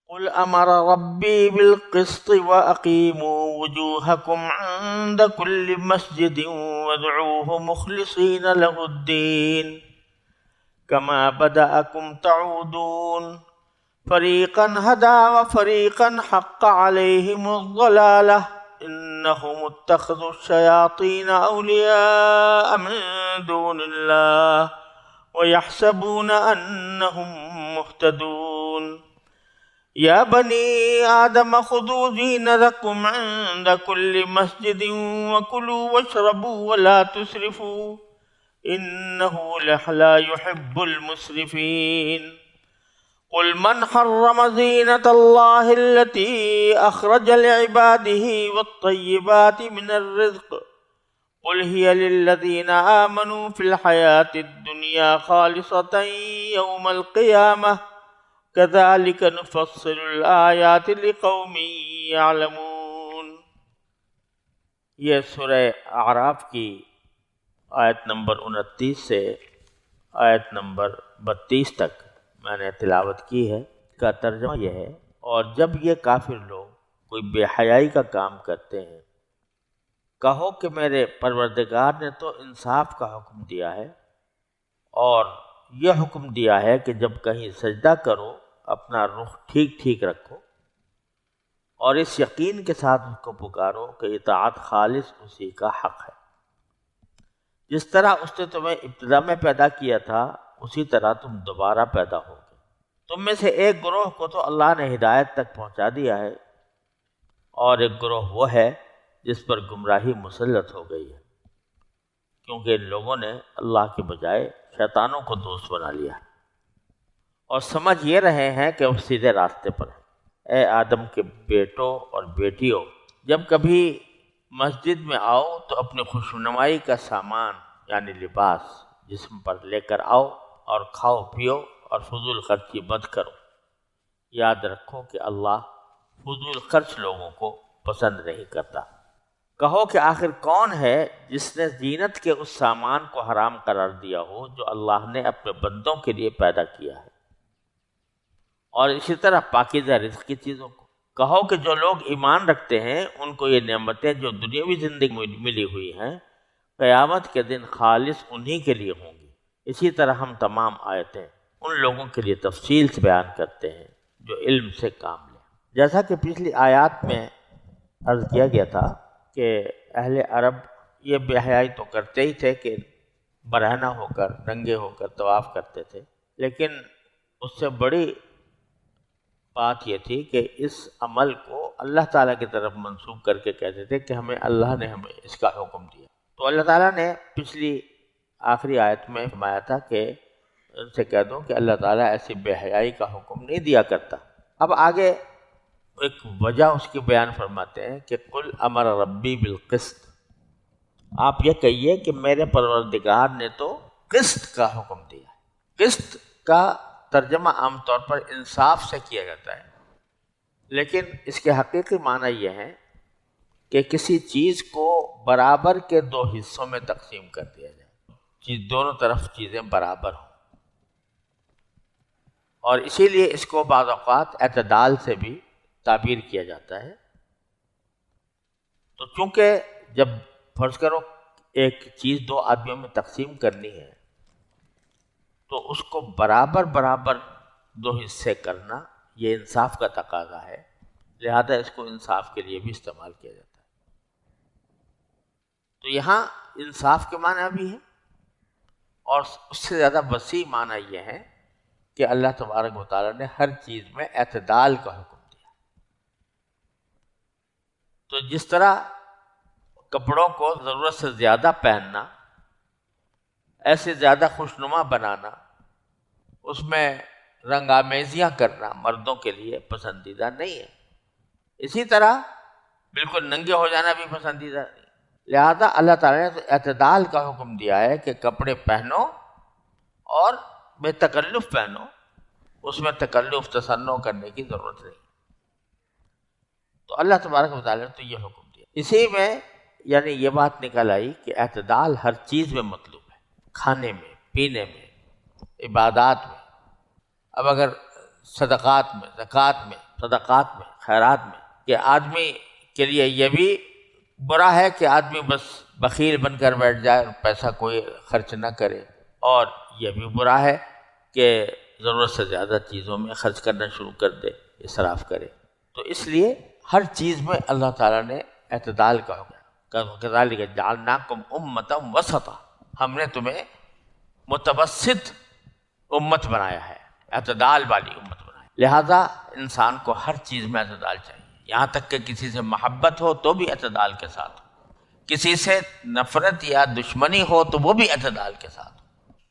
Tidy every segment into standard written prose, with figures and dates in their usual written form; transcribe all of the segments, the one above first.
قل امر ربی بالقسط واقیموا وجوہکم عند کل مسجد وادعوہ مخلصین لہ الدین کما بدأکم تعودون فریقا ہدی وفریقا حق علیہم الضلالہ انہم اتخذوا الشیاطین اولیاء من دون اللہ ویحسبون انہم مہتدون یا بنی آدم خذوا زینتکم عند کل مسجد وکلوا واشربوا ولا تسرفوا انہ لا يحب المسرفین قل من حرم زینة اللہ التي اخرج لعباده والطیبات من الرزق قل هي للذین آمنوا في الحیاة الدنیا خالصة یوم القیامة کذالک نفصل الآیات لقوم یعلمون۔ یہ سورہ اعراف کی آیت نمبر 29 سے آیت نمبر 32 تک میں نے تلاوت کی ہے۔ اس کا ترجمہ یہ ہے، اور جب یہ کافر لوگ کوئی بے حیائی کا کام کرتے ہیں کہو کہ میرے پروردگار نے تو انصاف کا حکم دیا ہے، اور یہ حکم دیا ہے کہ جب کہیں سجدہ کرو اپنا رخ ٹھیک ٹھیک رکھو، اور اس یقین کے ساتھ اس کو پکارو کہ اطاعت خالص اسی کا حق ہے۔ جس طرح اس نے تمہیں ابتدا میں پیدا کیا تھا اسی طرح تم دوبارہ پیدا ہوگے۔ تم میں سے ایک گروہ کو تو اللہ نے ہدایت تک پہنچا دیا ہے، اور ایک گروہ وہ ہے جس پر گمراہی مسلط ہو گئی ہے، کیونکہ ان لوگوں نے اللہ کے بجائے شیطانوں کو دوست بنا لیا ہے، اور سمجھ یہ رہے ہیں کہ وہ سیدھے راستے پر ہیں۔ اے آدم کے بیٹوں اور بیٹیوں، جب کبھی مسجد میں آؤ تو اپنی خوشنمائی کا سامان یعنی لباس جسم پر لے کر آؤ، اور کھاؤ پیو اور فضول خرچی مت کرو۔ یاد رکھو کہ اللہ فضول خرچ لوگوں کو پسند نہیں کرتا۔ کہو کہ آخر کون ہے جس نے زینت کے اس سامان کو حرام قرار دیا ہو جو اللہ نے اپنے بندوں کے لیے پیدا کیا ہے، اور اسی طرح پاکیزہ رزق کی چیزوں کو۔ کہو کہ جو لوگ ایمان رکھتے ہیں ان کو یہ نعمتیں جو دنیاوی زندگی میں ملی ہوئی ہیں قیامت کے دن خالص انہی کے لیے ہوں گی۔ اسی طرح ہم تمام آیتیں ان لوگوں کے لیے تفصیل سے بیان کرتے ہیں جو علم سے کام لیں۔ جیسا کہ پچھلی آیات میں عرض کیا گیا تھا کہ اہل عرب یہ بے حیائی تو کرتے ہی تھے کہ برہنہ ہو کر ننگے ہو کر طواف کرتے تھے، لیکن اس سے بڑی بات یہ تھی کہ اس عمل کو اللہ تعالیٰ کی طرف منسوب کر کے کہتے تھے کہ اللہ نے ہمیں اس کا حکم دیا۔ تو اللہ تعالیٰ نے پچھلی آخری آیت میں فرمایا تھا کہ ان سے کہہ دو کہ اللہ تعالیٰ ایسی بے حیائی کا حکم نہیں دیا کرتا۔ اب آگے ایک وجہ اس کی بیان فرماتے ہیں کہ قل امر ربی بالقسط، آپ یہ کہیے کہ میرے پروردگار نے تو قسط کا حکم دیا ہے۔ قسط کا ترجمہ عام طور پر انصاف سے کیا جاتا ہے، لیکن اس کے حقیقی معنی یہ ہے کہ کسی چیز کو برابر کے دو حصوں میں تقسیم کر دیا جائے، دونوں طرف چیزیں برابر ہوں، اور اسی لیے اس کو بعض اوقات اعتدال سے بھی تعبیر کیا جاتا ہے۔ تو چونکہ جب فرض کرو ایک چیز دو آدمیوں میں تقسیم کرنی ہے تو اس کو برابر برابر دو حصے کرنا یہ انصاف کا تقاضا ہے، لہذا اس کو انصاف کے لیے بھی استعمال کیا جاتا ہے۔ تو یہاں انصاف کے معنی بھی ہے، اور اس سے زیادہ وسیع معنی یہ ہے کہ اللہ تبارک و تعالیٰ نے ہر چیز میں اعتدال کا حکم دیا۔ تو جس طرح کپڑوں کو ضرورت سے زیادہ پہننا، ایسے زیادہ خوشنما بنانا، اس میں رنگ آمیزیاں کرنا مردوں کے لیے پسندیدہ نہیں ہے، اسی طرح بالکل ننگے ہو جانا بھی پسندیدہ نہیں۔ لہذا اللہ تعالیٰ نے اعتدال کا حکم دیا ہے کہ کپڑے پہنو اور بے تکلف پہنو، اس میں تکلف تصنع کرنے کی ضرورت نہیں۔ تو اللہ تبارک و تعالیٰ نے تو یہ حکم دیا۔ اسی میں یعنی یہ بات نکل آئی کہ اعتدال ہر چیز میں مطلوب ہے، کھانے میں، پینے میں، عبادات میں۔ اب اگر صدقات میں، زکوٰۃ میں صدقات میں، خیرات میں، کہ آدمی کے لیے یہ بھی برا ہے کہ آدمی بس بخیل بن کر بیٹھ جائے اور پیسہ کوئی خرچ نہ کرے، اور یہ بھی برا ہے کہ ضرورت سے زیادہ چیزوں میں خرچ کرنا شروع کر دے، اسراف کرے۔ تو اس لیے ہر چیز میں اللہ تعالیٰ نے اعتدال کا حکم، کذالک جعلناکم امۃ وسطا، ہم نے تمہیں متوسط امت بنایا ہے، اعتدال والی امت بنایا ہے۔ لہذا انسان کو ہر چیز میں اعتدال چاہیے، یہاں تک کہ کسی سے محبت ہو تو بھی اعتدال کے ساتھ ہو، کسی سے نفرت یا دشمنی ہو تو وہ بھی اعتدال کے ساتھ ہو۔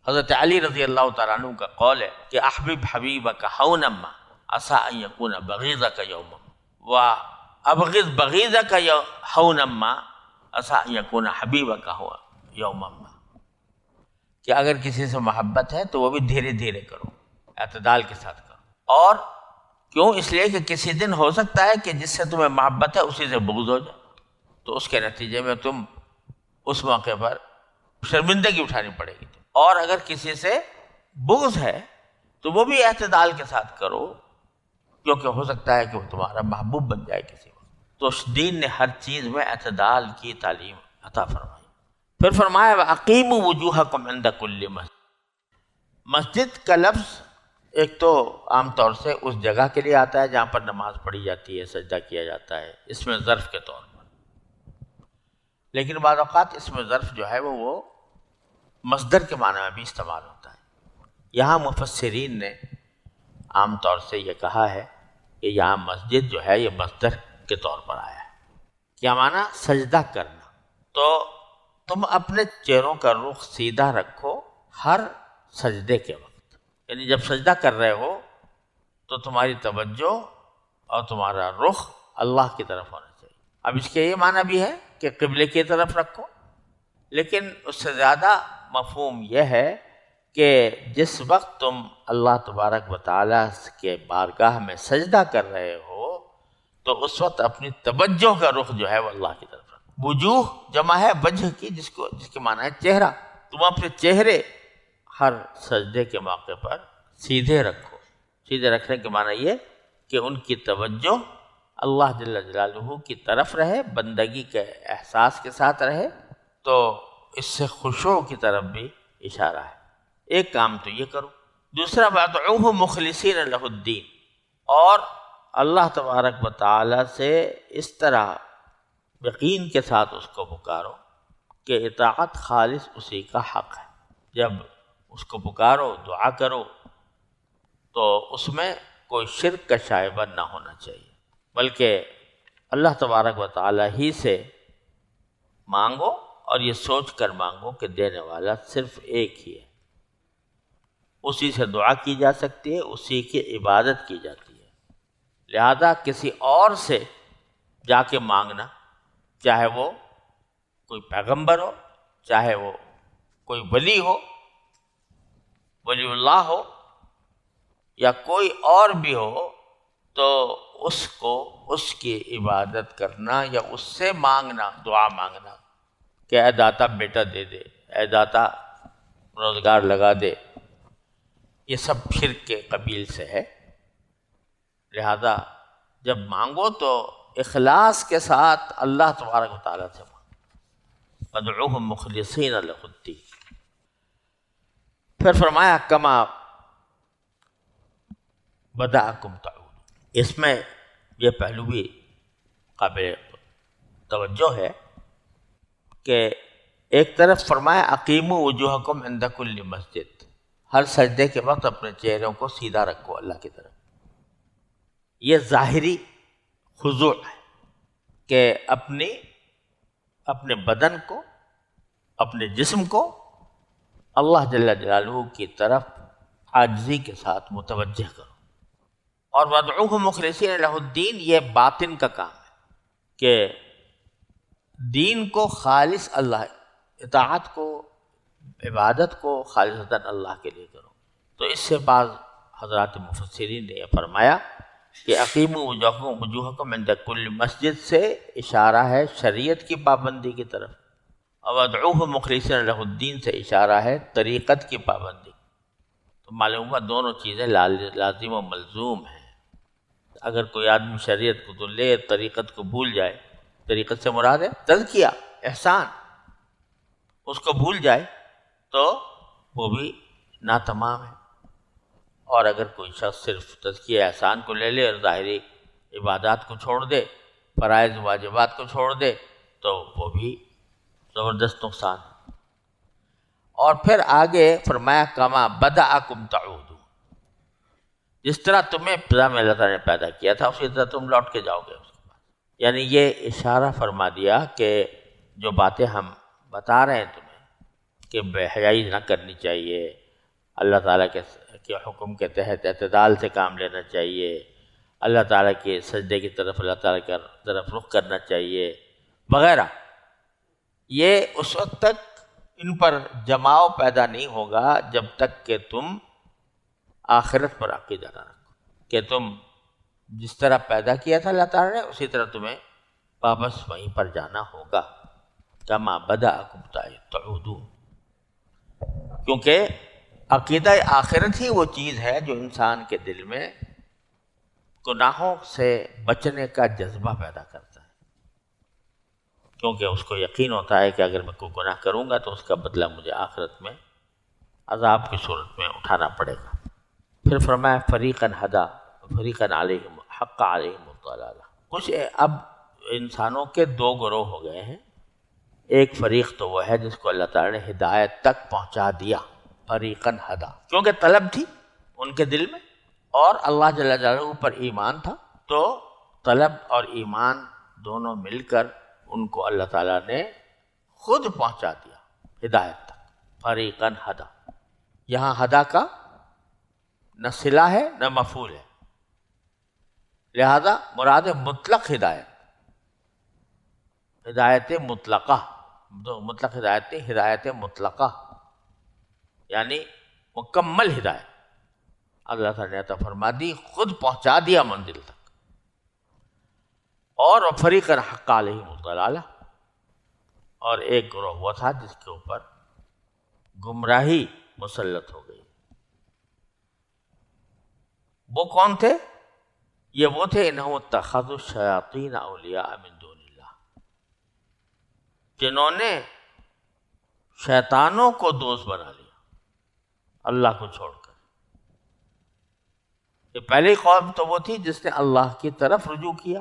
حضرت علی رضی اللہ تعالیٰ عنہ کا قول ہے کہ احبب حبیبک ہونما عسیٰ ان یکون بغیضک یوما وابغض بغیضک ہونما عسیٰ ان یکون حبیبک یوما، کہ اگر کسی سے محبت ہے تو وہ بھی دھیرے دھیرے کرو، اعتدال کے ساتھ کرو۔ اور کیوں؟ اس لیے کہ کسی دن ہو سکتا ہے کہ جس سے تمہیں محبت ہے اسی سے بغض ہو جائے، تو اس کے نتیجے میں تم اس موقع پر شرمندگی اٹھانی پڑے گی۔ اور اگر کسی سے بغض ہے تو وہ بھی اعتدال کے ساتھ کرو، کیونکہ ہو سکتا ہے کہ وہ تمہارا محبوب بن جائے کسی وقت۔ تو اس دین نے ہر چیز میں اعتدال کی تعلیم عطا فرمائی۔ پھر فرمایا وَأَقِیمُوا وُجُوهَکُمْ عِنْدَ كُلِّ مَسْجِدٍ۔ مسجد کا لفظ ایک تو عام طور سے اس جگہ کے لیے آتا ہے جہاں پر نماز پڑھی جاتی ہے، سجدہ کیا جاتا ہے، اس میں ظرف کے طور پر، لیکن بعض اوقات اس میں ظرف جو ہے وہ مصدر کے معنی میں بھی استعمال ہوتا ہے۔ یہاں مفسرین نے عام طور سے یہ کہا ہے کہ یہاں مسجد جو ہے یہ مصدر کے طور پر آیا ہے۔ کیا معنی؟ سجدہ کرنا۔ تو تم اپنے چہروں کا رخ سیدھا رکھو ہر سجدے کے وقت، یعنی جب سجدہ کر رہے ہو تو تمہاری توجہ اور تمہارا رخ اللہ کی طرف ہونا چاہیے۔ اب اس کے یہ معنی بھی ہے کہ قبلے کی طرف رکھو، لیکن اس سے زیادہ مفہوم یہ ہے کہ جس وقت تم اللہ تبارک و تعالیٰ کے بارگاہ میں سجدہ کر رہے ہو تو اس وقت اپنی توجہ کا رخ جو ہے وہ اللہ کی طرف رکھو۔ وجوہ جمع ہے وجہ کی، جس کے معنی ہے چہرہ۔ تم اپنے چہرے ہر سجدے کے موقع پر سیدھے رکھو۔ سیدھے رکھنے کے معنی یہ کہ ان کی توجہ اللہ جل جلالہ کی طرف رہے، بندگی کے احساس کے ساتھ رہے، تو اس سے خشوع کی طرف بھی اشارہ ہے۔ ایک کام تو یہ کرو۔ دوسرا وَادْعُوهُ مُخْلِصِينَ لَهُ الدِّينَ، اور اللہ تبارک و تعالیٰ سے اس طرح یقین کے ساتھ اس کو پکارو کہ اطاعت خالص اسی کا حق ہے۔ جب اس کو پکارو، دعا کرو، تو اس میں کوئی شرک کا شائبہ نہ ہونا چاہیے، بلکہ اللہ تبارک و تعالیٰ ہی سے مانگو، اور یہ سوچ کر مانگو کہ دینے والا صرف ایک ہی ہے، اسی سے دعا کی جا سکتی ہے، اسی کی عبادت کی جاتی ہے۔ لہذا کسی اور سے جا کے مانگنا، چاہے وہ کوئی پیغمبر ہو، چاہے وہ کوئی ولی ہو، ولی اللہ ہو، یا کوئی اور بھی ہو، تو اس کو اس کی عبادت کرنا یا اس سے مانگنا، دعا مانگنا کہ اے داتا بیٹا دے دے، اے داتا روزگار لگا دے، یہ سب شرک کے قبیل سے ہے۔ لہذا جب مانگو تو اخلاص کے ساتھ اللہ تبارک و تعالیٰ سے مانگو۔ فَادْعُوهُ مُخْلِصِينَ لَهُ الدِّينَ۔ پھر فرمایا کما بدأکم تعودون۔ اس میں یہ پہلو بھی قابل توجہ ہے کہ ایک طرف فرمایا اقیموا وجوہکم عند کل مسجد، ہر سجدے کے وقت اپنے چہروں کو سیدھا رکھو اللہ کی طرف۔ یہ ظاہری خضوع ہے کہ اپنے بدن کو، اپنے جسم کو اللہ جل جلالہ کی طرف عاجزی کے ساتھ متوجہ کرو۔ اور وَادْعُوهُ مُخْلِصِينَ لَهُ الدِّينَ، یہ باطن کا کام ہے کہ دین کو خالص اللہ، اطاعت کو، عبادت کو خالصتاً اللہ کے لیے کرو۔ تو اس سے بعض حضرات مفسرین نے یہ فرمایا کہ اقیموا وجوہکم عند کل مسجد سے اشارہ ہے شریعت کی پابندی کی طرف، اور وَادْعُوهُ مُخْلِصِينَ لَهُ الدِّينَ سے اشارہ ہے طریقت کی پابندی۔ تو معلوم ہوا دونوں چیزیں لازم و ملزوم ہیں۔ اگر کوئی آدمی شریعت کو تو لے، طریقت کو بھول جائے، طریقت سے مراد ہے تزکیہ، احسان، اس کو بھول جائے تو وہ بھی ناتمام ہے۔ اور اگر کوئی شخص صرف تزکیہ احسان کو لے لے اور ظاہری عبادات کو چھوڑ دے، فرائض واجبات کو چھوڑ دے، تو وہ بھی زبردست نقصان ہے۔ اور پھر آگے فرمایا کما بدأکم تعودون، جس طرح تمہیں ابتدا میں اللہ تعالیٰ نے پیدا کیا تھا اسی طرح تم لوٹ کے جاؤ گے اس کے بعد۔ یعنی یہ اشارہ فرما دیا کہ جو باتیں ہم بتا رہے ہیں تمہیں کہ بے حیائی نہ کرنی چاہیے، اللہ تعالیٰ کے حکم کے تحت اعتدال سے کام لینا چاہیے، اللہ تعالیٰ کے سجدے کی طرف اللہ تعالیٰ کی طرف رخ کرنا چاہیے وغیرہ، یہ اس وقت تک ان پر جماؤ پیدا نہیں ہوگا جب تک کہ تم آخرت پر عقیدہ نہ رکھو، کہ تم جس طرح پیدا کیا تھا اللہ تعالیٰ نے اسی طرح تمہیں واپس وہیں پر جانا ہوگا، کما بدأکم تعودون، کیونکہ عقیدہ آخرت ہی وہ چیز ہے جو انسان کے دل میں گناہوں سے بچنے کا جذبہ پیدا کرتا ہے، کیونکہ اس کو یقین ہوتا ہے کہ اگر میں کوئی گناہ کروں گا تو اس کا بدلہ مجھے آخرت میں عذاب کی صورت میں اٹھانا پڑے گا۔ پھر فرمایا فریقاً ہدا فریقاً علیہم حق علیہم الضلالہ، کچھ اب انسانوں کے دو گروہ ہو گئے ہیں، ایک فریق تو وہ ہے جس کو اللہ تعالیٰ نے ہدایت تک پہنچا دیا، فریقاً ہدا، کیونکہ طلب تھی ان کے دل میں اور اللہ جل جلالہ پر ایمان تھا، تو طلب اور ایمان دونوں مل کر ان کو اللہ تعالیٰ نے خود پہنچا دیا ہدایت تک، فریقاً ہدا۔ یہاں ہدا کا نہ صلہ ہے نہ مفعول ہے، لہذا مراد مطلق ہدایت، ہدایت مطلقہ، مطلق ہدایت نہیں، ہدایت مطلقہ یعنی مکمل ہدایت اللہ تعالیٰ نے عطا فرما دی، خود پہنچا دیا منزل تک۔ اور فریقاً حق علیہم الضلالہ، اور ایک گروہ وہ تھا جس کے اوپر گمراہی مسلط ہو گئی۔ وہ کون تھے؟ یہ وہ تھے انہم اتخذوا الشیاطین اولیاء من دون اللہ، جنہوں نے شیطانوں کو دوست بنا لیا اللہ کو چھوڑ کر۔ یہ پہلی قوم تو وہ تھی جس نے اللہ کی طرف رجوع کیا،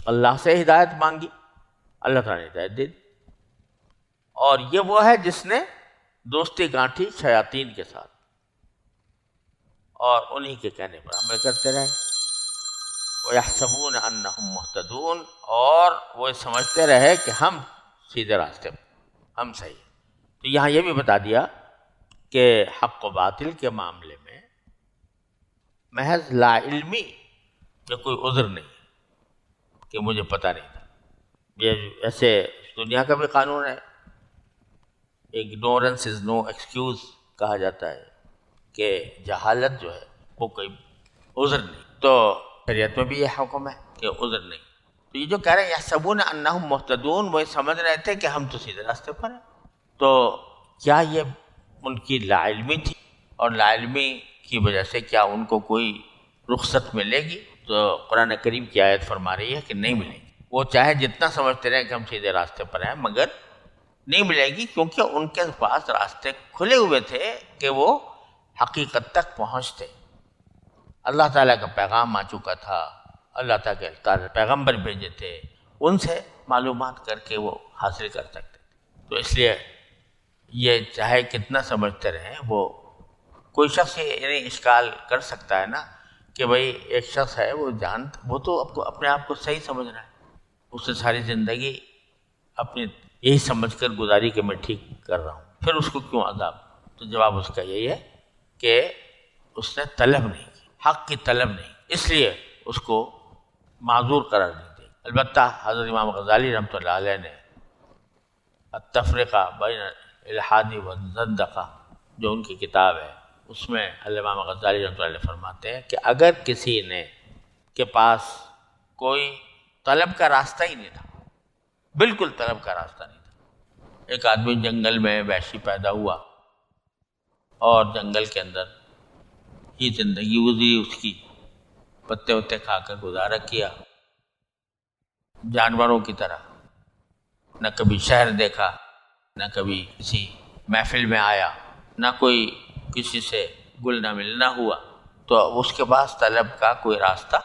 اللہ سے ہدایت مانگی، اللہ تعالیٰ نے ہدایت دے دی، اور یہ وہ ہے جس نے دوستی گانٹھی شیاطین کے ساتھ اور انہی کے کہنے پر عمل کرتے رہے۔ وَيَحْسَبُونَ أَنَّهُمْ مُهْتَدُونَ، اور وہ سمجھتے رہے کہ ہم سیدھے راستے پر، ہم صحیح۔ تو یہاں یہ بھی بتا دیا کہ حق و باطل کے معاملے میں محض لا علمی یا کوئی عذر نہیں کہ مجھے پتہ نہیں تھا، یہ ایسے دنیا کا بھی قانون ہے، اگنورنس از نو ایکسکیوز کہا جاتا ہے کہ جہالت جو ہے وہ کوئی عذر نہیں، تو شریعت میں بھی یہ حکم ہے کہ عذر نہیں۔ تو یہ جو کہہ رہے ہیں یحسبون انہم مہتدون، وہ سمجھ رہے تھے کہ ہم تو سیدھے راستے پر ہیں، تو کیا یہ ان کی لا علمی تھی؟ اور لا علمی کی وجہ سے کیا ان کو کوئی رخصت ملے گی؟ تو قرآن کریم کی آیت فرما رہی ہے کہ نہیں ملے گی، وہ چاہے جتنا سمجھتے رہیں کہ ہم سیدھے راستے پر ہیں مگر نہیں ملے گی، کیونکہ ان کے پاس راستے کھلے ہوئے تھے کہ وہ حقیقت تک پہنچتے۔ اللہ تعالیٰ کا پیغام آ چکا تھا، اللہ تعالیٰ کے پیغمبر بھیجے تھے، ان سے معلومات کر کے وہ حاصل کر سکتے تھے۔ تو اس لیے یہ چاہے کتنا سمجھتے رہیں، وہ کوئی شخص یعنی اشکال کر سکتا ہے نا کہ بھئی ایک شخص ہے وہ تو اپنے آپ کو صحیح سمجھ رہا ہے، اس سے ساری زندگی اپنی یہی سمجھ کر گزاری کہ میں ٹھیک کر رہا ہوں، پھر اس کو کیوں عذاب؟ تو جواب اس کا یہی ہے کہ اس نے طلب نہیں کی، حق کی طلب نہیں، اس لیے اس کو معذور قرار نہیں دے۔ البتہ حضرت امام غزالی رحمۃ اللہ علیہ نے التفرقہ بین الحادی و زندقہ جو ان کی کتاب ہے، اس میں امام غزالی رحمۃ اللہ علیہ فرماتے ہیں کہ اگر کسی نے کے پاس کوئی طلب کا راستہ ہی نہیں تھا، بالکل طلب کا راستہ نہیں تھا، ایک آدمی جنگل میں وحشی پیدا ہوا اور جنگل کے اندر ہی زندگی گزری اس کی، پتے وتے کھا کر گزارا کیا جانوروں کی طرح، نہ کبھی شہر دیکھا، نہ کبھی کسی محفل میں آیا، نہ کوئی کسی سے گلنا ملنا ہوا، تو اس کے پاس طلب کا کوئی راستہ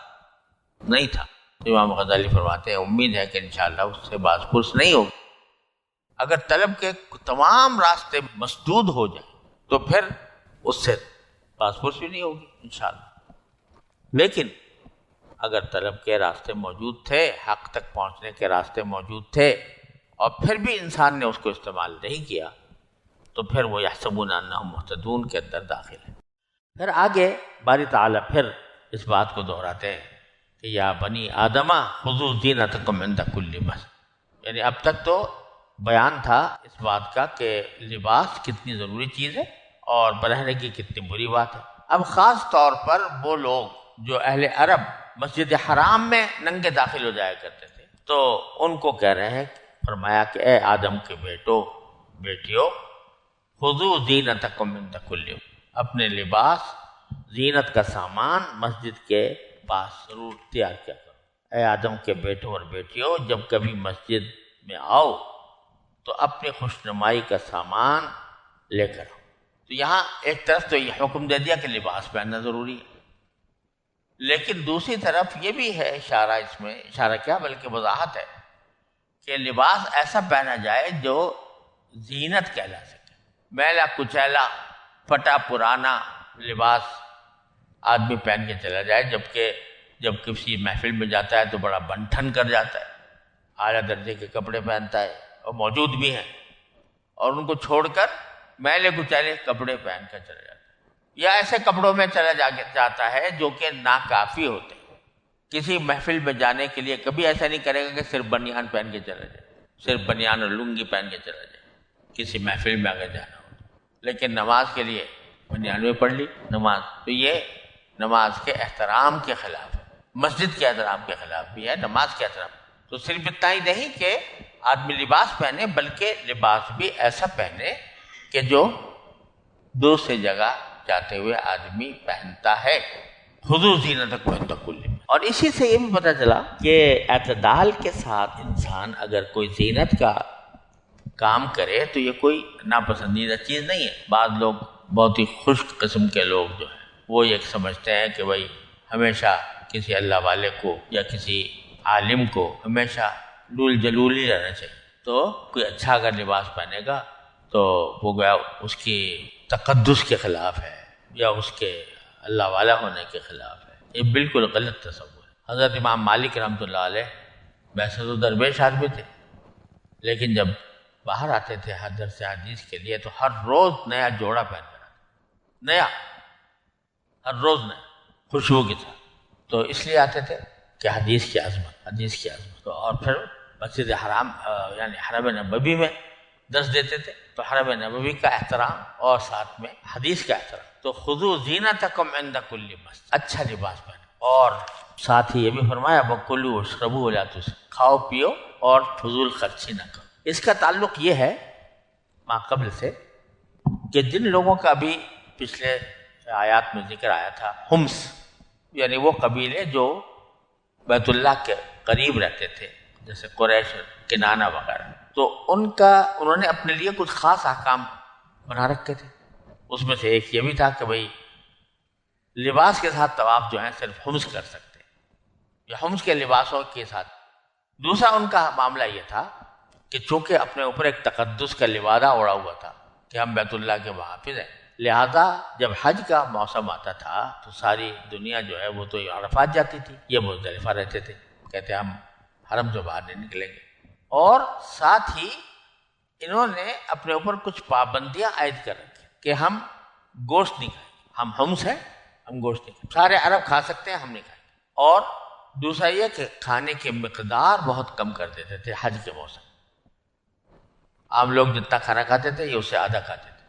نہیں تھا۔ امام غزالی فرماتے ہیں امید ہے کہ انشاءاللہ اس سے باز پرس نہیں ہوگی۔ اگر طلب کے تمام راستے مسدود ہو جائیں تو پھر اس سے باز پرس بھی نہیں ہوگی انشاءاللہ۔ لیکن اگر طلب کے راستے موجود تھے، حق تک پہنچنے کے راستے موجود تھے، اور پھر بھی انسان نے اس کو استعمال نہیں کیا، تو پھر وہ یحسبون انہم مہتدون کے اندر داخل ہے۔ پھر آگے باری تعالیٰ پھر اس بات کو دہراتے ہیں کہ یا بنی آدمہ خذوا زینتکم عند کل مسجد، یعنی اب تک تو بیان تھا اس بات کا کہ لباس کتنی ضروری چیز ہے اور پہننے کی کتنی بری بات ہے۔ اب خاص طور پر وہ لوگ جو اہل عرب مسجد حرام میں ننگے داخل ہو جایا کرتے تھے، تو ان کو کہہ رہے ہیں، فرمایا کہ اے آدم کے بیٹو بیٹیوں، خذوا زینتکم عند کل، اپنے لباس زینت کا سامان مسجد کے پاس ضرور تیار کیا کرو۔ اے آدم کے بیٹوں اور بیٹیوں، جب کبھی مسجد میں آؤ تو اپنی خوشنمائی کا سامان لے کر آؤ۔ تو یہاں ایک طرف تو یہ حکم دے دیا کہ لباس پہننا ضروری ہے، لیکن دوسری طرف یہ بھی ہے اشارہ، اس میں اشارہ کیا بلکہ وضاحت ہے کہ لباس ایسا پہنا جائے جو زینت کہلا سکے۔ میلا کچیلا پھٹا پرانا لباس آدمی پہن کے چلا جائے، جبکہ جب کسی محفل میں جاتا ہے تو بڑا بن ٹھن کر جاتا ہے، اعلیٰ درجے کے کپڑے پہنتا ہے، اور موجود بھی ہیں، اور ان کو چھوڑ کر میلے کچیلے کپڑے پہن کر چلا جاتا ہے، یا ایسے کپڑوں میں چلا جاتا ہے جو کہ ناکافی ہوتے ہیں۔ کسی محفل میں جانے کے لیے کبھی ایسا نہیں کرے گا کہ صرف بنیان پہن کے چلا جائے، صرف بنیان اور لنگی پہن کے چلا جائے کسی محفل میں اگر جانا ہو، لیکن نماز کے لیے بنیان میں پڑھ لی نماز، تو یہ نماز کے احترام کے خلاف ہے، مسجد کے احترام کے خلاف بھی ہے، نماز کے احترام۔ تو صرف اتنا ہی نہیں کہ آدمی لباس پہنے، بلکہ لباس بھی ایسا پہنے کہ جو دوسری جگہ جاتے ہوئے آدمی پہنتا ہے۔ خذوا زینتکم عند کل مسجد۔ اور اسی سے یہ بھی پتہ چلا کہ اعتدال کے ساتھ انسان اگر کوئی زینت کا کام کرے تو یہ کوئی ناپسندیدہ چیز نہیں ہے۔ بعض لوگ بہت ہی خشک قسم کے لوگ جو ہیں وہ یہ سمجھتے ہیں کہ بھائی ہمیشہ کسی اللہ والے کو یا کسی عالم کو ہمیشہ لول جلول ہی رہنا چاہیے، تو کوئی اچھا اگر لباس پہنے گا تو وہ گویا اس کی تقدس کے خلاف ہے یا اس کے اللہ والا ہونے کے خلاف ہے۔ یہ بالکل غلط تصور ہے۔ حضرت امام مالک رحمۃ اللہ علیہ ویسے تو درویش آدمی تھے، لیکن جب باہر آتے تھے درس حدیث کے لیے تو ہر روز نیا جوڑا پہن کر آتے، نیا، ہر روز نیا، خوشبو کے ساتھ۔ تو اس لیے آتے تھے کہ حدیث کی عظمت، تو اور پھر مسجد حرام یعنی حرم نبوی میں درس دیتے تھے، تو حرم نبوی کا احترام اور ساتھ میں حدیث کا احترام۔ تو خذوا زینتکم عند کل مسجد، اچھا لباس پہنو، اور ساتھ ہی یہ بھی فرمایا وَكُلُوا وَاشْرَبُوا وَلَا تُسْرِفُوا، کھاؤ پیو اور فضول خرچی نہ کرو۔ اس کا تعلق یہ ہے ما قبل سے کہ جن لوگوں کا بھی پچھلے آیات میں ذکر آیا تھا، حمص یعنی وہ قبیلے جو بیت اللہ کے قریب رہتے تھے جیسے قریش، کنانہ وغیرہ، تو انہوں نے اپنے لیے کچھ خاص احکام بنا رکھے تھے۔ اس میں سے ایک یہ بھی تھا کہ بھئی لباس کے ساتھ طواف جو ہے صرف حمص کر سکتے یا حمص کے لباسوں کے ساتھ۔ دوسرا ان کا معاملہ یہ تھا کہ چونکہ اپنے اوپر ایک تقدس کا لبادہ اوڑا ہوا تھا کہ ہم بیت اللہ کے محافظ ہیں، لہذا جب حج کا موسم آتا تھا تو ساری دنیا جو ہے وہ تو عرفات جاتی تھی، یہ مزدلفہ رہتے تھے، کہتے ہم حرم سے باہر نہیں نکلیں گے۔ اور ساتھ ہی انہوں نے اپنے اوپر کچھ پابندیاں عائد کر رکھی کہ ہم گوشت نہیں کھائیں گے، ہم حمص ہیں، ہم گوشت نہیں کھائیں گے، سارے عرب کھا سکتے ہیں، ہم نہیں کھائیں گے۔ اور دوسرا یہ کہ کھانے کی مقدار بہت کم کر دیتے تھے حج کے موسم۔ عام لوگ جتنا کھانا کھاتے تھے یہ اس سے آدھا کھاتے تھے،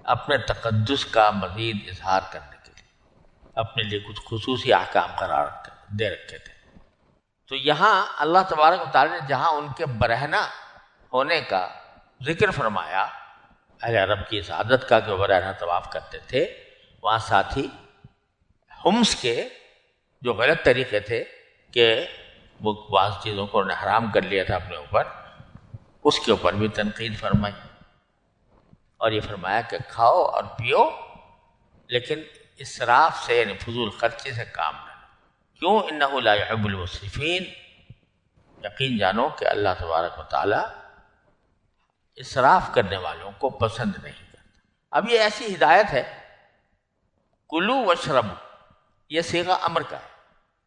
اپنے تقدس کا مزید اظہار کرنے کے لیے اپنے لیے کچھ خصوصی احکام قرار دے رکھے تھے۔ تو یہاں اللہ تبارک و تعالی نے جہاں ان کے برہنہ ہونے کا ذکر فرمایا، اہل عرب کی اس عادت کا کہ وہ برہنہ طواف کرتے تھے، وہاں ساتھ ہی حمص کے جو غلط طریقے تھے کہ وہ بعض چیزوں کو انہوں نے حرام کر لیا تھا اپنے اوپر، اس کے اوپر بھی تنقید فرمائی، اور یہ فرمایا کہ کھاؤ اور پیو لیکن اسراف سے یعنی فضول خرچی سے کام نہ لو۔ کیوں؟ انہ لا يحب المسرفین، یقین جانو کہ اللہ تبارک و تعالی اسراف کرنے والوں کو پسند نہیں کرتا۔ اب یہ ایسی ہدایت ہے، کلو واشربو، یہ صیغہ امر کا ہے،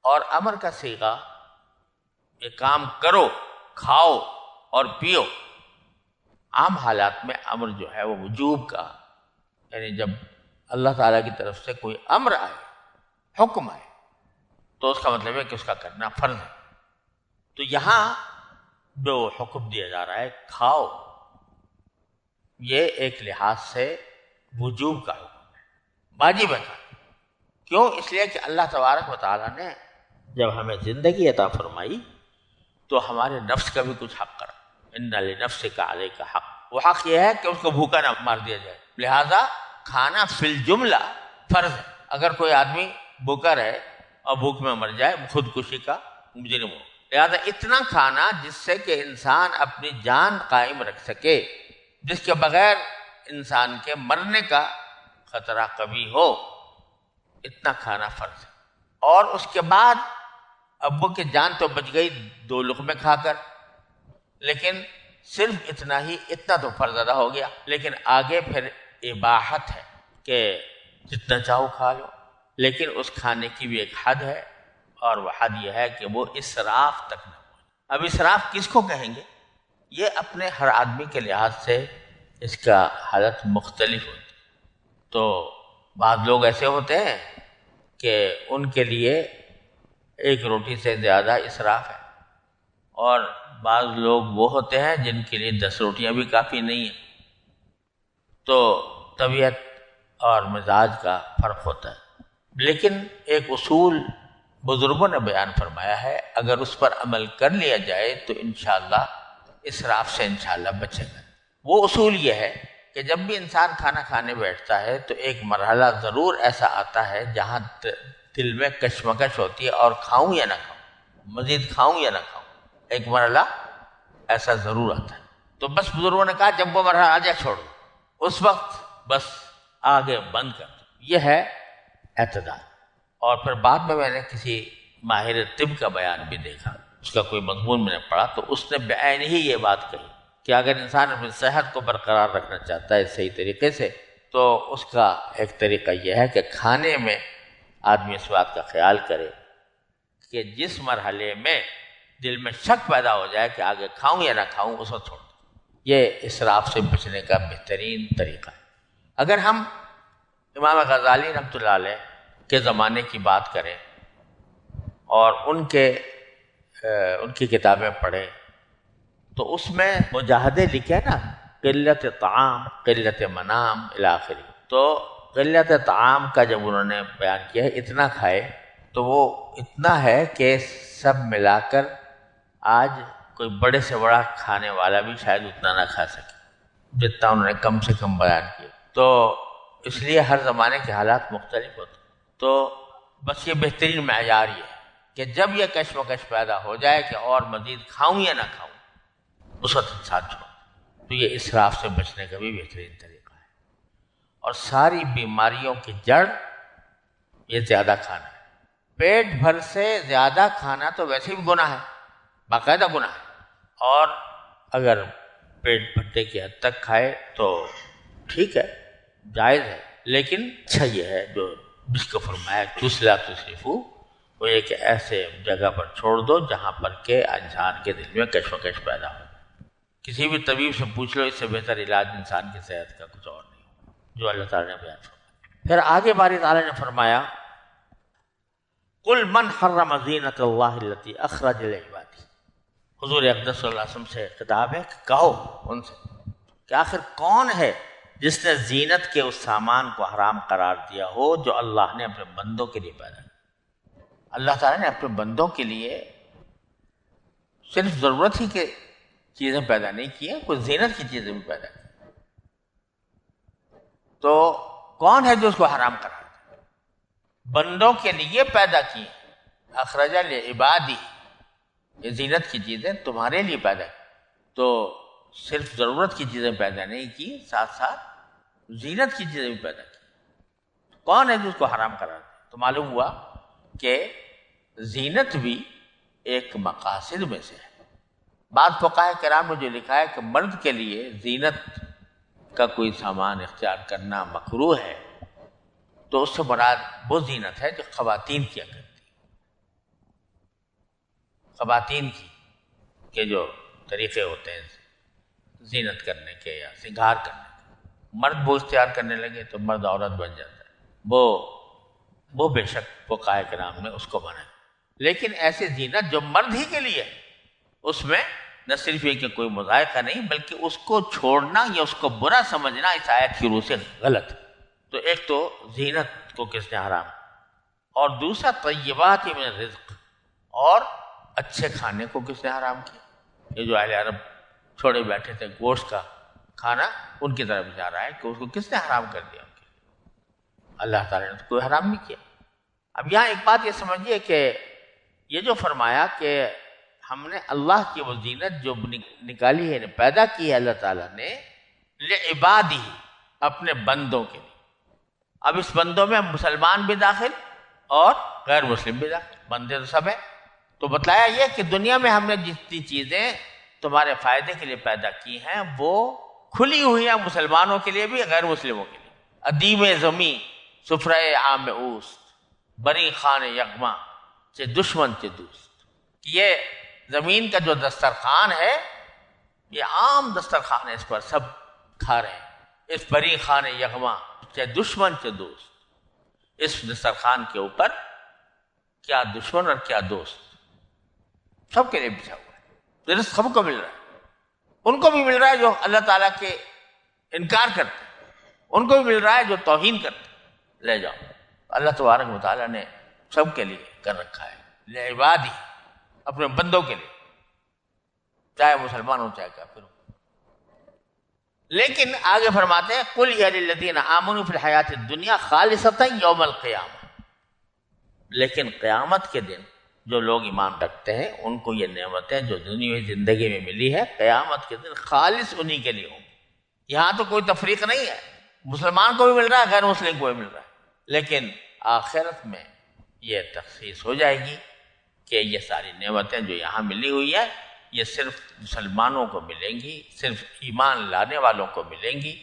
اور امر کا صیغہ یہ کام کرو، کھاؤ اور پیو، عام حالات میں امر جو ہے وہ وجوب کا، یعنی جب اللہ تعالیٰ کی طرف سے کوئی امر آئے، حکم آئے، تو اس کا مطلب ہے کہ اس کا کرنا فرض ہے۔ تو یہاں جو حکم دیا جا رہا ہے کھاؤ، یہ ایک لحاظ سے وجوب کا حکم ہے، واجب ہے۔ کیوں؟ اس لیے کہ اللہ تبارک و تعالیٰ نے جب ہمیں زندگی عطا فرمائی تو ہمارے نفس کا بھی کچھ حق کرا، ان لنفسک علیک حق، وہ حق یہ ہے کہ اس کو بھوکا نہ مار دیا جائے، لہذا کھانا فی الجملہ فرض ہے۔ اگر کوئی آدمی بھوکا رہے اور بھوک میں مر جائے، خودکشی کا مجرم ہو، لہذا اتنا کھانا جس سے کہ انسان اپنی جان قائم رکھ سکے، جس کے بغیر انسان کے مرنے کا خطرہ کبھی ہو، اتنا کھانا فرض ہے۔ اور اس کے بعد اب وہ کہ جان تو بچ گئی 2 لقمے کھا کر، لیکن صرف اتنا ہی، اتنا تو فرض ادا ہو گیا، لیکن آگے پھر اباحت ہے کہ جتنا چاہو کھا لو، لیکن اس کھانے کی بھی ایک حد ہے، اور وہ حد یہ ہے کہ وہ اسراف تک نہ ہو۔ اب اسراف کس کو کہیں گے؟ یہ اپنے ہر آدمی کے لحاظ سے اس کا حالت مختلف ہوتی ہے۔ تو بعض لوگ ایسے ہوتے ہیں کہ ان کے لیے 1 روٹی سے زیادہ اسراف ہے، اور بعض لوگ وہ ہوتے ہیں جن کے لیے 10 روٹیاں بھی کافی نہیں ہیں۔ تو طبیعت اور مزاج کا فرق ہوتا ہے، لیکن ایک اصول بزرگوں نے بیان فرمایا ہے، اگر اس پر عمل کر لیا جائے تو انشاءاللہ اسراف سے انشاءاللہ بچے گا۔ وہ اصول یہ ہے کہ جب بھی انسان کھانا کھانے بیٹھتا ہے تو ایک مرحلہ ضرور ایسا آتا ہے جہاں دل میں کشمکش ہوتی ہے، اور کھاؤں یا نہ کھاؤں، مزید کھاؤں یا نہ کھاؤں، ایک مرحلہ ایسا ضرور آتا ہے۔ تو بس بزرگوں نے کہا جب وہ مرحلہ آ جائے چھوڑ دو، اس وقت بس آگے بند کر دو، یہ ہے اعتدال۔ اور پھر بعد میں نے کسی ماہر طب کا بیان بھی دیکھا، اس کا کوئی مضمون میں نے پڑھا، تو اس نے بعین ہی یہ بات کہی کہ اگر انسان اپنی صحت کو برقرار رکھنا چاہتا ہے صحیح طریقے سے، تو اس کا ایک طریقہ یہ ہے کہ کھانے میں آدمی اس بات کا خیال کرے کہ جس مرحلے میں دل میں شک پیدا ہو جائے کہ آگے کھاؤں یا نہ کھاؤں، اس وقت چھوڑ دو۔ یہ اسراف سے بچنے کا بہترین طریقہ ہے۔ اگر ہم امام غزالی رحمۃ اللہ علیہ کے زمانے کی بات کریں اور ان کی کتابیں پڑھیں، تو اس میں مجاہدے لکھے نا، قلت طعام، قلت منام الی آخری۔ تو قلت طعام کا جب انہوں نے بیان کیا ہے، اتنا کھائے، تو وہ اتنا ہے کہ سب ملا کر آج کوئی بڑے سے بڑا کھانے والا بھی شاید اتنا نہ کھا سکے جتنا انہوں نے کم سے کم بیان کیا۔ تو اس لیے ہر زمانے کے حالات مختلف ہوتے ہیں۔ تو بس یہ بہترین معیار یہ ہے کہ جب یہ کشمکش پیدا ہو جائے کہ اور مزید کھاؤں یا نہ کھاؤں، اس وقت انسان چھوڑ۔ تو یہ اسراف سے بچنے کا بھی بہترین طریقہ ہے۔ اور ساری بیماریوں کی جڑ یہ زیادہ کھانا ہے۔ پیٹ بھر سے زیادہ کھانا تو ویسے بھی گناہ ہے، باقاعدہ گناہ ہے، اور اگر پیٹ بھرنے کی حد تک کھائے تو ٹھیک ہے، جائز ہے، لیکن اچھا یہ ہے جو جس کو فرمایا لا تسرفو، وہ یہ کہ ایسے جگہ پر چھوڑ دو جہاں پر کہ انسان کے دل میں کشمکش پیدا ہو۔ کسی بھی طبیب سے پوچھ لو، اس سے بہتر علاج انسان کی صحت کا کچھ اور نہیں جو اللہ تعالیٰ نے بیان فرمایا۔ پھر آگے باری تعالیٰ نے فرمایا قل من حرم زینت اللہ التی اخرج لعبادہ، حضور اقدس صلی اللہ علیہ وسلم سے خطاب ہے کہ کہو ان سے کہ آخر کون ہے جس نے زینت کے اس سامان کو حرام قرار دیا ہو جو اللہ نے اپنے بندوں کے لیے پیدا کیا۔ اللہ تعالیٰ نے اپنے بندوں کے لیے صرف ضرورت ہی کے چیزیں پیدا نہیں کی ہیں، کوئی زینت کی چیزیں بھی پیدا کی۔ تو کون ہے جو اس کو حرام قرار دیا؟ بندوں کے لیے پیدا کی، اخرج لعبادی، یہ زینت کی چیزیں تمہارے لیے پیدا کی، تو صرف ضرورت کی چیزیں پیدا نہیں کی، ساتھ ساتھ زینت کی چیزیں بھی پیدا کی۔ کون ہے جو اس کو حرام قرار دے؟ تو معلوم ہوا کہ زینت بھی ایک مقاصد میں سے ہے۔ بعض فقہاء کرام نے جو لکھا ہے کہ مرد کے لیے زینت کا کوئی سامان اختیار کرنا مکروہ ہے، تو اس سے مراد وہ زینت ہے جو خواتین کیا کرتی، خواتین کی کے جو طریقے ہوتے ہیں زینت کرنے کے یا سنگار کرنے کے، مرد وہ اختیار کرنے لگے تو مرد عورت بن جاتا ہے، وہ بے شک فقہاء کرام نے اس کو منع۔ لیکن ایسی زینت جو مرد ہی کے لیے ہے، اس میں نہ صرف یہ کہ کوئی مذائقہ نہیں، بلکہ اس کو چھوڑنا یا اس کو برا سمجھنا اس آیت کی روح سے غلط ہے۔ تو ایک تو زینت کو کس نے حرام، اور دوسرا طیبات من الرزق، اور اچھے کھانے کو کس نے حرام کیا؟ یہ جو اہل عرب چھوڑے بیٹھے تھے گوشت کا کھانا، ان کی طرف جا رہا ہے کہ اس کو کس نے حرام کر دیا؟ ان کے لیے اللہ تعالیٰ نے کوئی حرام نہیں کیا۔ اب یہاں ایک بات یہ سمجھیے کہ یہ جو فرمایا کہ ہم نے اللہ کی وہ زینت جو نکالی ہے، پیدا کی ہے اللہ تعالیٰ نے لعبادی، اپنے بندوں کے لیے۔ اب اس بندوں میں مسلمان بھی داخل اور غیر مسلم بھی داخل، بندے تو سب ہیں۔ تو بتلایا یہ کہ دنیا میں ہم نے جتنی چیزیں تمہارے فائدے کے لیے پیدا کی ہیں وہ کھلی ہوئی ہیں، مسلمانوں کے لیے بھی غیر مسلموں کے لیے۔ ادیم زمیں سفرہ عام اوست، بری خان یغما سے دشمن سے دوست۔ یہ زمین کا جو دسترخوان ہے یہ عام دسترخوان ہے، اس پر سب کھا رہے ہیں۔ اس بری خان یغما سے دشمن سے دوست، اس دسترخوان کے اوپر کیا دشمن اور کیا دوست، سب کے لیے بچھا ہوا ہے، رزق سب کو مل رہا ہے۔ ان کو بھی مل رہا ہے جو اللہ تعالیٰ کے انکار کرتے ہیں، ان کو بھی مل رہا ہے جو توہین کرتے ہیں۔ لے جاؤ، اللہ تبارک و تعالیٰ نے سب کے لیے کر رکھا ہے، لعبادی، اپنے بندوں کے لیے، چاہے مسلمان ہو چاہے کافر ہو۔ لیکن آگے فرماتے ہیں قل یا للذین آمنوا فی الحیات الدنیا خالصۃ یوم القیامہ، لیکن قیامت کے دن جو لوگ ایمان رکھتے ہیں ان کو یہ نعمتیں جو دنیاوی زندگی میں ملی ہے، قیامت کے دن خالص انہی کے لیے ہوں گی۔ یہاں تو کوئی تفریق نہیں ہے، مسلمان کو بھی مل رہا ہے، غیر مسلم کو بھی مل رہا ہے، لیکن آخرت میں یہ تخصیص ہو جائے گی کہ یہ ساری نعمتیں جو یہاں ملی ہوئی ہیں یہ صرف مسلمانوں کو ملیں گی، صرف ایمان لانے والوں کو ملیں گی،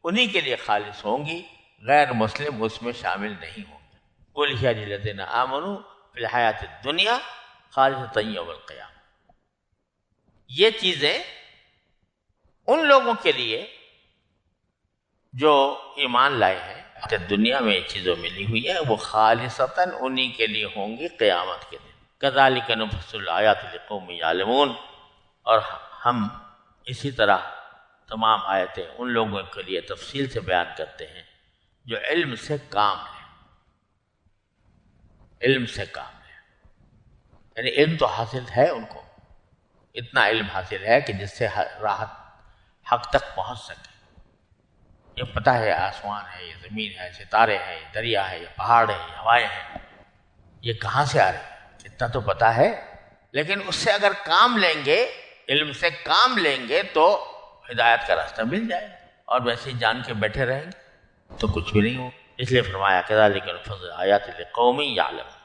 انہی کے لیے خالص ہوں گی، غیر مسلم اس میں شامل نہیں ہوں گے۔ قل ہی للذین آمنوا فی الحیات الدنیا خالصۃ یوم القیامہ، یہ چیزیں ان لوگوں کے لیے جو ایمان لائے ہیں، دنیا میں یہ چیزیں ملی ہوئی ہے، وہ خالصتاً انہی کے لیے ہوں گی قیامت کے دن۔ کذالک نفصل الآیات لقوم یعلمون، اور ہم اسی طرح تمام آیتیں ان لوگوں کے لیے تفصیل سے بیان کرتے ہیں جو علم سے کام ہے، علم سے کام ہے، یعنی علم تو حاصل ہے ان کو، اتنا علم حاصل ہے کہ جس سے راحت حق تک پہنچ سکے۔ یہ پتہ ہے آسمان ہے، یہ زمین ہے، ستارے ہیں، یہ دریا ہے، یہ پہاڑ ہے، یہ ہوائیں ہیں، یہ کہاں سے آ رہے ہیں، اتنا تو پتہ ہے۔ لیکن اس سے اگر کام لیں گے، علم سے کام لیں گے تو ہدایت کا راستہ مل جائے گا، اور ویسے ہی جان کے بیٹھے رہیں گے تو کچھ بھی نہیں ہو۔ اس لیے فرمایا کذالک نفصل الآیات لقوم یعلمون۔